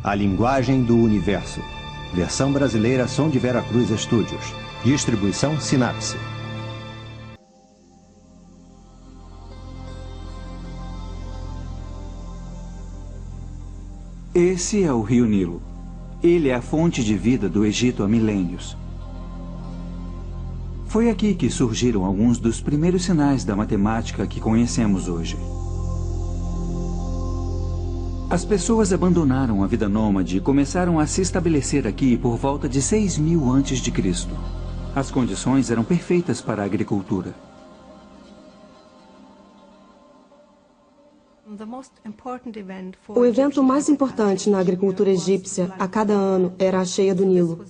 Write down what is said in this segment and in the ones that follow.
A Linguagem do Universo. Versão brasileira Som de Vera Cruz Studios. Distribuição Sinapse. Esse é o Rio Nilo. Ele é a fonte de vida do Egito há milênios. Foi aqui que surgiram alguns dos primeiros sinais da matemática que conhecemos hoje. As pessoas abandonaram a vida nômade e começaram a se estabelecer aqui por volta de 6.000 a.C. As condições eram perfeitas para a agricultura. O evento mais importante na agricultura egípcia a cada ano era a cheia do Nilo.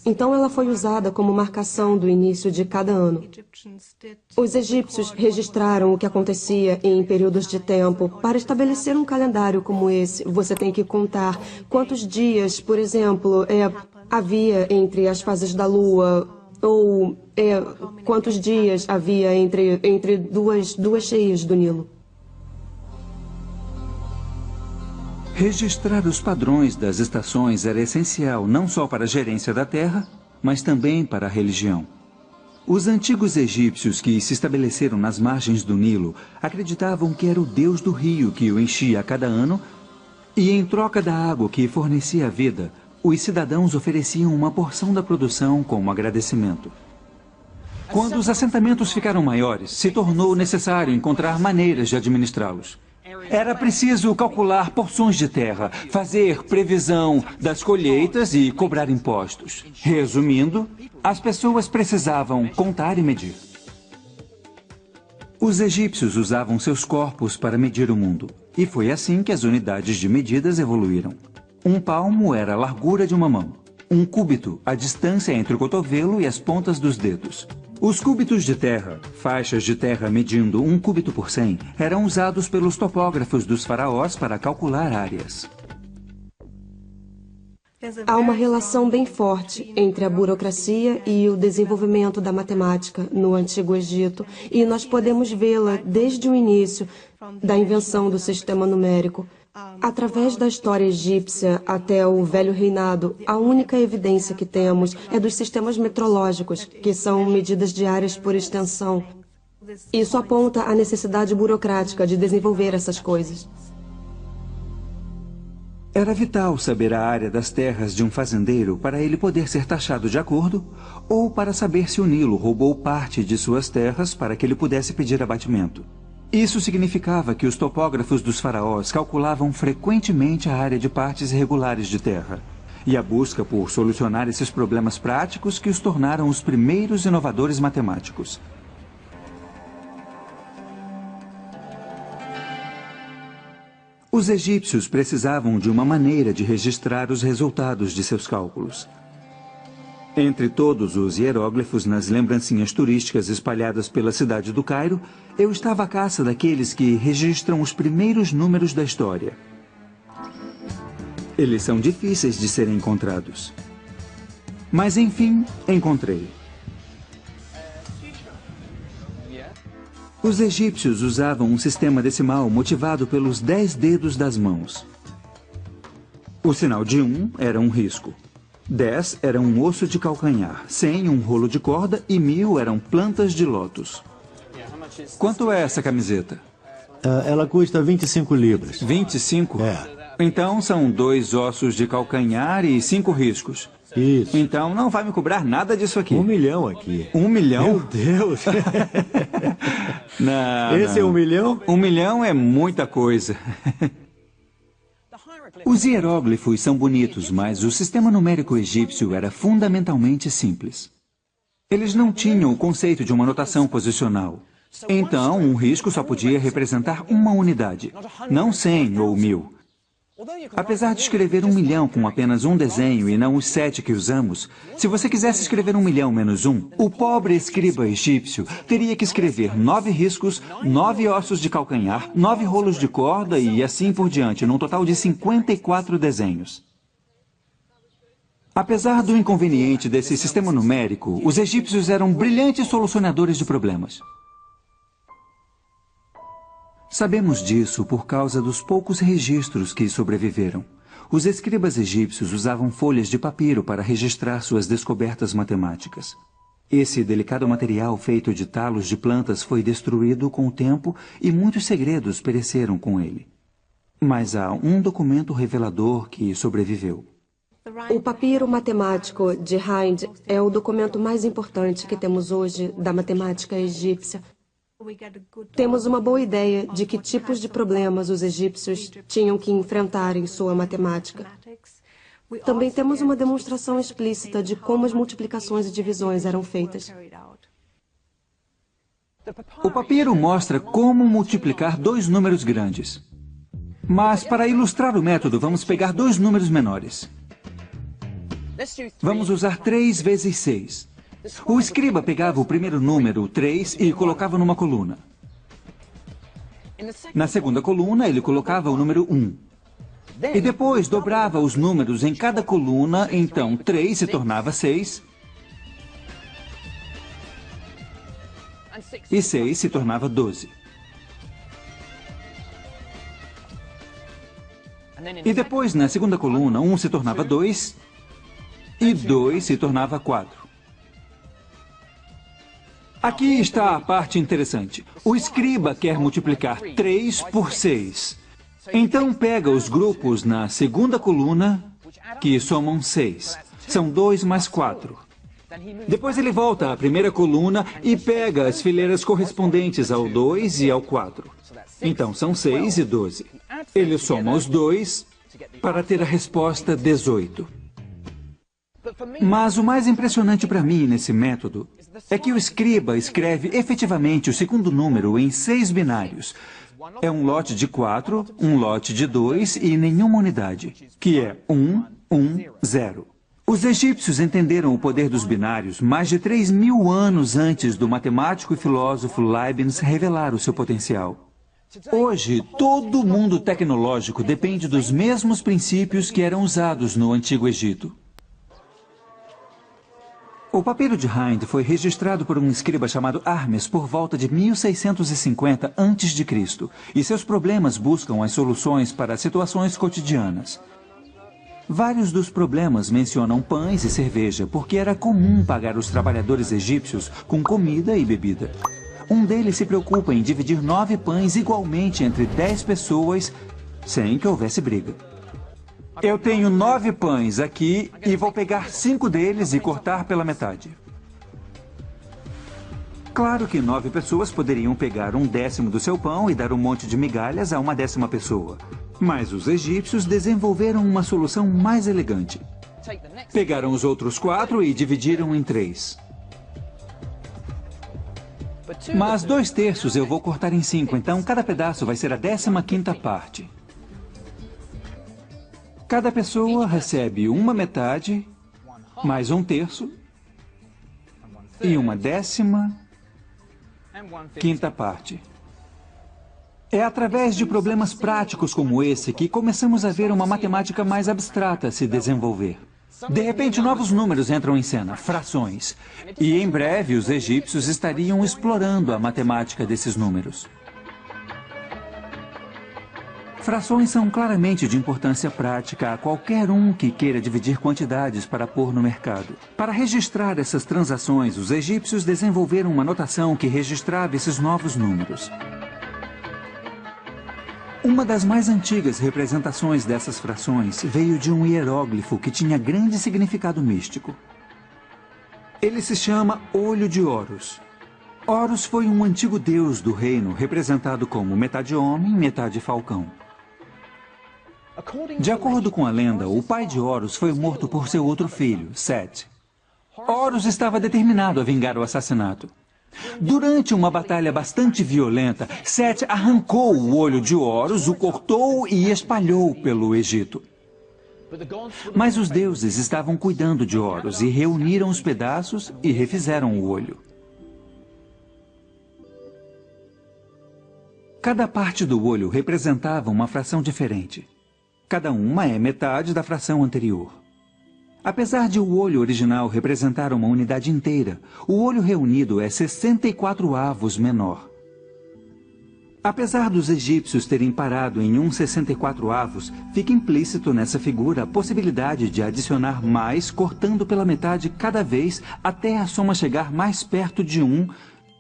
Então ela foi usada como marcação do início de cada ano. Os egípcios registraram o que acontecia em períodos de tempo. Para estabelecer um calendário como esse, você tem que contar quantos dias, por exemplo, havia entre as fases da lua, ou quantos dias havia entre duas cheias do Nilo. Registrar os padrões das estações era essencial não só para a gerência da terra, mas também para a religião. Os antigos egípcios que se estabeleceram nas margens do Nilo acreditavam que era o deus do rio que o enchia a cada ano e, em troca da água que fornecia a vida, os cidadãos ofereciam uma porção da produção como agradecimento. Quando os assentamentos ficaram maiores, se tornou necessário encontrar maneiras de administrá-los. Era preciso calcular porções de terra, fazer previsão das colheitas e cobrar impostos. Resumindo, as pessoas precisavam contar e medir. Os egípcios usavam seus corpos para medir o mundo. E foi assim que as unidades de medidas evoluíram. Um palmo era a largura de uma mão. Um cúbito, a distância entre o cotovelo e as pontas dos dedos. Os cúbitos de terra, faixas de terra medindo 1 cúbito por 100, eram usados pelos topógrafos dos faraós para calcular áreas. Há uma relação bem forte entre a burocracia e o desenvolvimento da matemática no Antigo Egito, e nós podemos vê-la desde o início da invenção do sistema numérico. Através da história egípcia até o Velho Reinado, a única evidência que temos é dos sistemas metrológicos, que são medidas diárias por extensão. Isso aponta a necessidade burocrática de desenvolver essas coisas. Era vital saber a área das terras de um fazendeiro para ele poder ser taxado de acordo, ou para saber se o Nilo roubou parte de suas terras para que ele pudesse pedir abatimento. Isso significava que os topógrafos dos faraós calculavam frequentemente a área de partes irregulares de terra. E a busca por solucionar esses problemas práticos que os tornaram os primeiros inovadores matemáticos. Os egípcios precisavam de uma maneira de registrar os resultados de seus cálculos. Entre todos os hieróglifos nas lembrancinhas turísticas espalhadas pela cidade do Cairo, eu estava à caça daqueles que registram os primeiros números da história. Eles são difíceis de serem encontrados. Mas, enfim, encontrei. Os egípcios usavam um sistema decimal motivado pelos 10 dedos das mãos. O sinal de 1 era um risco. 10 era um osso de calcanhar, 100 um rolo de corda e 1000 eram plantas de lótus. Quanto é essa camiseta? Ela custa 25 libras. 25? É. Então são 2 ossos de calcanhar e 5 riscos. Isso. Então não vai me cobrar nada disso aqui. 1 milhão aqui. 1 milhão? Meu Deus! Não, Esse não. é 1 milhão? 1 milhão é muita coisa. Os hieróglifos são bonitos, mas o sistema numérico egípcio era fundamentalmente simples. Eles não tinham o conceito de uma notação posicional. Então, um risco só podia representar uma unidade, não 100 ou 1000. Apesar de escrever 1 milhão com apenas um desenho e não os 7 que usamos, se você quisesse escrever 1 milhão menos 1, o pobre escriba egípcio teria que escrever 9 riscos, 9 ossos de calcanhar, 9 rolos de corda e assim por diante, num total de 54 desenhos. Apesar do inconveniente desse sistema numérico, os egípcios eram brilhantes solucionadores de problemas. Sabemos disso por causa dos poucos registros que sobreviveram. os escribas egípcios usavam folhas de papiro para registrar suas descobertas matemáticas. Esse delicado material feito de talos de plantas foi destruído com o tempo e muitos segredos pereceram com ele. Mas há um documento revelador que sobreviveu. O papiro matemático de Hind é o documento mais importante que temos hoje da matemática egípcia. Temos uma boa ideia de que tipos de problemas os egípcios tinham que enfrentar em sua matemática. Também temos uma demonstração explícita de como as multiplicações e divisões eram feitas. O papiro mostra como multiplicar dois números grandes. Mas, para ilustrar o método, vamos pegar dois números menores. Vamos usar 3 vezes 6. O escriba pegava o primeiro número, 3, e colocava numa coluna. Na segunda coluna, ele colocava o número 1. E depois dobrava os números em cada coluna, então 3 se tornava 6. E 6 se tornava 12. E depois, na segunda coluna, 1 se tornava 2. E 2 se tornava 4. Aqui está a parte interessante. O escriba quer multiplicar 3 por 6. Então pega os grupos na segunda coluna, que somam 6. São 2 mais 4. Depois ele volta à primeira coluna e pega as fileiras correspondentes ao 2 e ao 4. Então são 6 e 12. Ele soma os dois para ter a resposta 18. Mas o mais impressionante para mim nesse método é que o escriba escreve efetivamente o segundo número em 6 binários. É um lote de 4, um lote de 2 e nenhuma unidade, que é 1, 1, 0. Os egípcios entenderam o poder dos binários mais de 3.000 anos antes do matemático e filósofo Leibniz revelar o seu potencial. Hoje, todo o mundo tecnológico depende dos mesmos princípios que eram usados no Antigo Egito. O papiro de Hind foi registrado por um escriba chamado Hermes por volta de 1650 a.C., e seus problemas buscam as soluções para situações cotidianas. Vários dos problemas mencionam pães e cerveja, porque era comum pagar os trabalhadores egípcios com comida e bebida. Um deles se preocupa em dividir 9 pães igualmente entre 10 pessoas, sem que houvesse briga. Eu tenho 9 pães aqui e vou pegar 5 deles e cortar pela metade. Claro que 9 pessoas poderiam pegar 1/10 do seu pão e dar um monte de migalhas a uma 10ª pessoa. Mas os egípcios desenvolveram uma solução mais elegante. Pegaram os outros 4 e dividiram em 3. Mas 2/3 eu vou cortar em 5, então cada pedaço vai ser a 15ª parte. Cada pessoa recebe uma metade, mais 1/3 e uma 15ª parte. É através de problemas práticos como esse que começamos a ver uma matemática mais abstrata se desenvolver. De repente, novos números entram em cena, frações. E em breve, os egípcios estariam explorando a matemática desses números. Frações são claramente de importância prática a qualquer um que queira dividir quantidades para pôr no mercado. Para registrar essas transações, os egípcios desenvolveram uma notação que registrava esses novos números. Uma das mais antigas representações dessas frações veio de um hieróglifo que tinha grande significado místico. Ele se chama Olho de Horus. Horus foi um antigo deus do reino, representado como metade homem, metade falcão. De acordo com a lenda, o pai de Horus foi morto por seu outro filho, Set. Horus estava determinado a vingar o assassinato. Durante uma batalha bastante violenta, Set arrancou o olho de Horus, o cortou e espalhou pelo Egito. Mas os deuses estavam cuidando de Horus e reuniram os pedaços e refizeram o olho. Cada parte do olho representava uma fração diferente. Cada uma é metade da fração anterior. Apesar de o olho original representar uma unidade inteira, o olho reunido é 64 avos menor. Apesar dos egípcios terem parado em 1/64, fica implícito nessa figura a possibilidade de adicionar mais, cortando pela metade cada vez até a soma chegar mais perto de 1,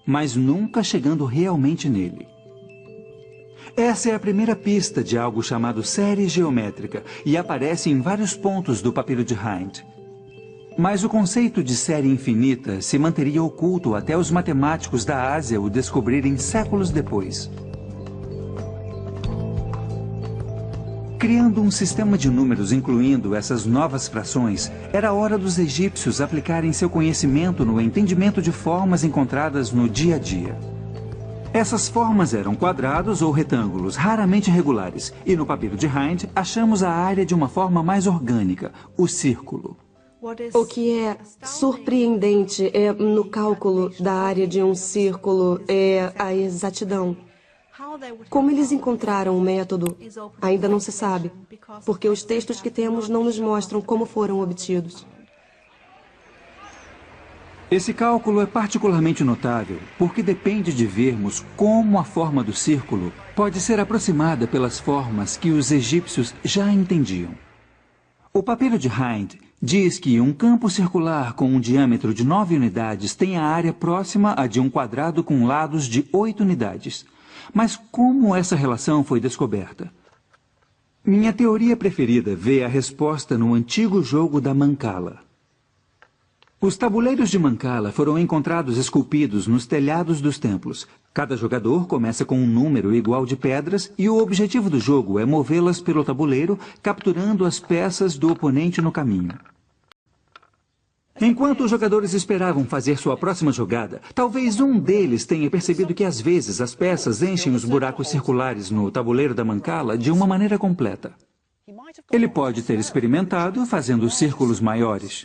mas nunca chegando realmente nele. Essa é a primeira pista de algo chamado série geométrica e aparece em vários pontos do papiro de Hind. Mas o conceito de série infinita se manteria oculto até os matemáticos da Ásia o descobrirem séculos depois. Criando um sistema de números incluindo essas novas frações, era hora dos egípcios aplicarem seu conhecimento no entendimento de formas encontradas no dia a dia. Essas formas eram quadrados ou retângulos, raramente regulares, e no papiro de Hind achamos a área de uma forma mais orgânica, o círculo. O que é surpreendente no cálculo da área de um círculo é a exatidão. Como eles encontraram o método, ainda não se sabe, porque os textos que temos não nos mostram como foram obtidos. Esse cálculo é particularmente notável porque depende de vermos como a forma do círculo pode ser aproximada pelas formas que os egípcios já entendiam. O papiro de Hind diz que um campo circular com um diâmetro de 9 unidades tem a área próxima à de um quadrado com lados de 8 unidades. Mas como essa relação foi descoberta? Minha teoria preferida vê a resposta no antigo jogo da Mancala. Os tabuleiros de Mancala foram encontrados esculpidos nos telhados dos templos. Cada jogador começa com um número igual de pedras e o objetivo do jogo é movê-las pelo tabuleiro, capturando as peças do oponente no caminho. Enquanto os jogadores esperavam fazer sua próxima jogada, talvez um deles tenha percebido que às vezes as peças enchem os buracos circulares no tabuleiro da Mancala de uma maneira completa. Ele pode ter experimentado fazendo círculos maiores.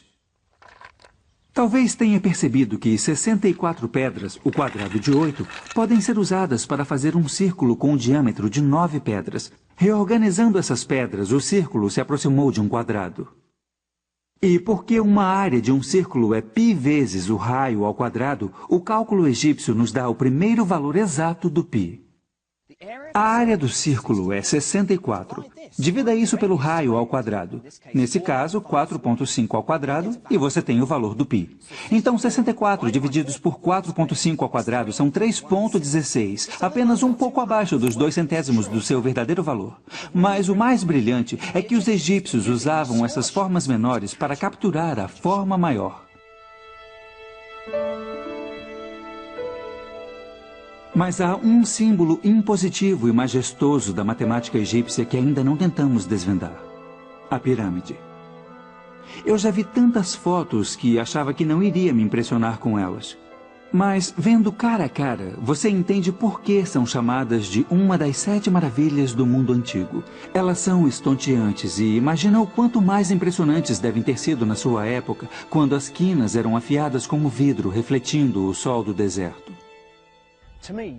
Talvez tenha percebido que 64 pedras, o quadrado de 8, podem ser usadas para fazer um círculo com o diâmetro de 9 pedras. Reorganizando essas pedras, o círculo se aproximou de um quadrado. E porque uma área de um círculo é π vezes o raio ao quadrado, o cálculo egípcio nos dá o primeiro valor exato do π. A área do círculo é 64. Divida isso pelo raio ao quadrado. Nesse caso, 4,5 ao quadrado, e você tem o valor do π. Então, 64 divididos por 4,5 ao quadrado são 3,16, apenas um pouco abaixo dos 2 centésimos do seu verdadeiro valor. Mas o mais brilhante é que os egípcios usavam essas formas menores para capturar a forma maior. Mas há um símbolo impositivo e majestoso da matemática egípcia que ainda não tentamos desvendar: a pirâmide. Eu já vi tantas fotos que achava que não iria me impressionar com elas. Mas, vendo cara a cara, você entende por que são chamadas de uma das 7 maravilhas do mundo antigo. Elas são estonteantes e imagina o quanto mais impressionantes devem ter sido na sua época, quando as quinas eram afiadas como vidro, refletindo o sol do deserto.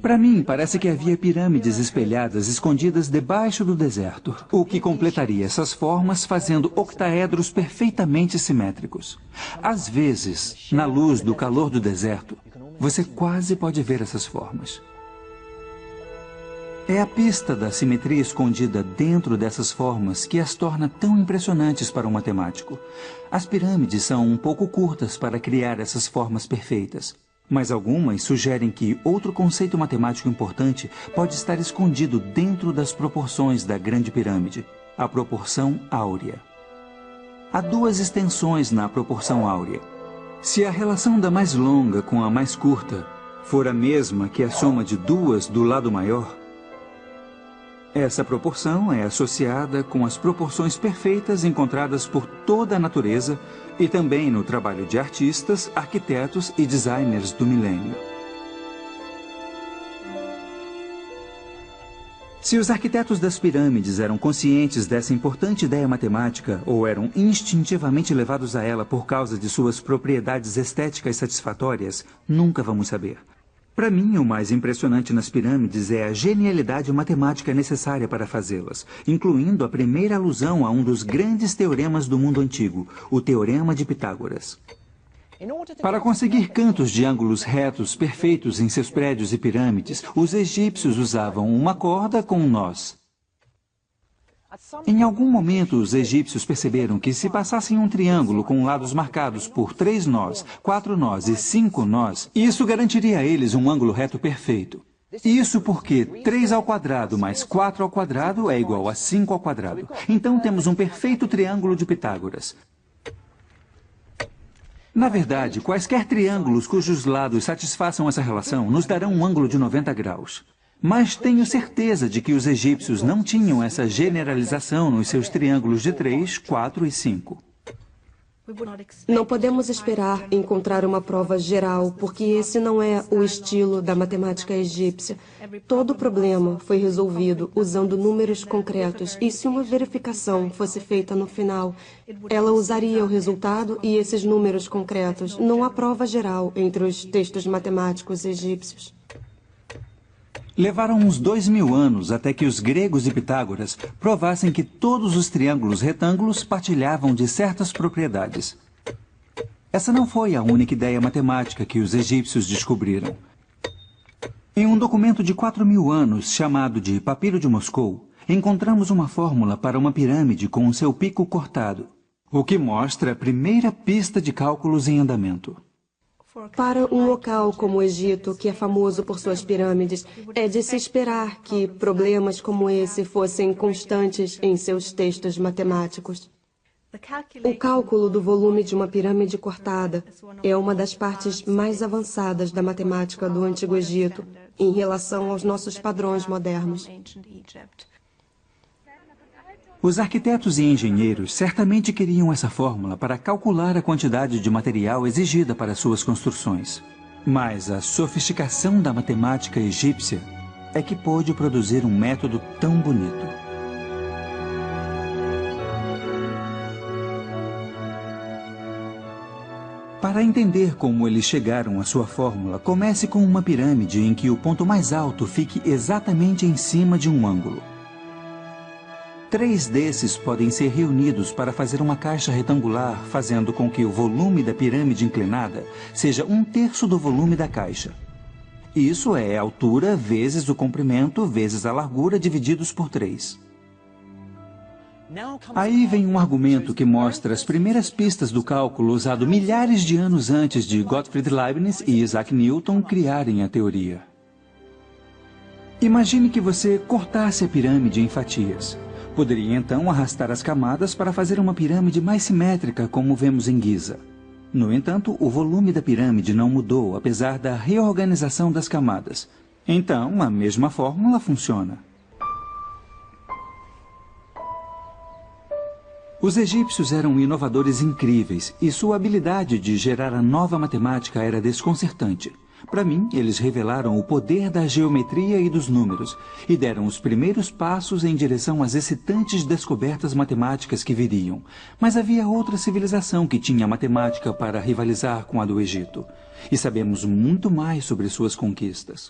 Para mim, parece que havia pirâmides espelhadas escondidas debaixo do deserto, o que completaria essas formas fazendo octaedros perfeitamente simétricos. Às vezes, na luz do calor do deserto, você quase pode ver essas formas. É a pista da simetria escondida dentro dessas formas que as torna tão impressionantes para um matemático. As pirâmides são um pouco curtas para criar essas formas perfeitas. Mas algumas sugerem que outro conceito matemático importante pode estar escondido dentro das proporções da Grande Pirâmide: a proporção áurea. Há 2 extensões na proporção áurea. Se a relação da mais longa com a mais curta for a mesma que a soma de 2 do lado maior, essa proporção é associada com as proporções perfeitas encontradas por toda a natureza e também no trabalho de artistas, arquitetos e designers do milênio. Se os arquitetos das pirâmides eram conscientes dessa importante ideia matemática ou eram instintivamente levados a ela por causa de suas propriedades estéticas satisfatórias, nunca vamos saber. Para mim, o mais impressionante nas pirâmides é a genialidade matemática necessária para fazê-las, incluindo a primeira alusão a um dos grandes teoremas do mundo antigo, o Teorema de Pitágoras. Para conseguir cantos de ângulos retos perfeitos em seus prédios e pirâmides, os egípcios usavam uma corda com um nós. Em algum momento, os egípcios perceberam que se passassem um triângulo com lados marcados por 3 nós, 4 nós e 5 nós, isso garantiria a eles um ângulo reto perfeito. Isso porque 3 ao quadrado mais 4 ao quadrado é igual a 5 ao quadrado. Então temos um perfeito triângulo de Pitágoras. Na verdade, quaisquer triângulos cujos lados satisfaçam essa relação nos darão um ângulo de 90 graus. Mas tenho certeza de que os egípcios não tinham essa generalização nos seus triângulos de 3, 4 e 5. Não podemos esperar encontrar uma prova geral, porque esse não é o estilo da matemática egípcia. Todo problema foi resolvido usando números concretos, e se uma verificação fosse feita no final, ela usaria o resultado e esses números concretos. Não há prova geral entre os textos matemáticos egípcios. Levaram uns 2000 anos até que os gregos e Pitágoras provassem que todos os triângulos retângulos partilhavam de certas propriedades. Essa não foi a única ideia matemática que os egípcios descobriram. Em um documento de 4000 anos, chamado de Papiro de Moscou, encontramos uma fórmula para uma pirâmide com o seu pico cortado, o que mostra a primeira pista de cálculos em andamento. Para um local como o Egito, que é famoso por suas pirâmides, é de se esperar que problemas como esse fossem constantes em seus textos matemáticos. O cálculo do volume de uma pirâmide cortada é uma das partes mais avançadas da matemática do Antigo Egito em relação aos nossos padrões modernos. Os arquitetos e engenheiros certamente queriam essa fórmula para calcular a quantidade de material exigida para suas construções. Mas a sofisticação da matemática egípcia é que pôde produzir um método tão bonito. Para entender como eles chegaram à sua fórmula, comece com uma pirâmide em que o ponto mais alto fique exatamente em cima de um ângulo. 3 desses podem ser reunidos para fazer uma caixa retangular, fazendo com que o volume da pirâmide inclinada seja 1/3 do volume da caixa. Isso é a altura vezes o comprimento vezes a largura divididos por 3. Aí vem um argumento que mostra as primeiras pistas do cálculo usado milhares de anos antes de Gottfried Leibniz e Isaac Newton criarem a teoria. Imagine que você cortasse a pirâmide em fatias. Poderia então arrastar as camadas para fazer uma pirâmide mais simétrica, como vemos em Giza. No entanto, o volume da pirâmide não mudou, apesar da reorganização das camadas. Então, a mesma fórmula funciona. Os egípcios eram inovadores incríveis, e sua habilidade de gerar a nova matemática era desconcertante. Para mim, eles revelaram o poder da geometria e dos números, e deram os primeiros passos em direção às excitantes descobertas matemáticas que viriam. Mas havia outra civilização que tinha matemática para rivalizar com a do Egito. E sabemos muito mais sobre suas conquistas.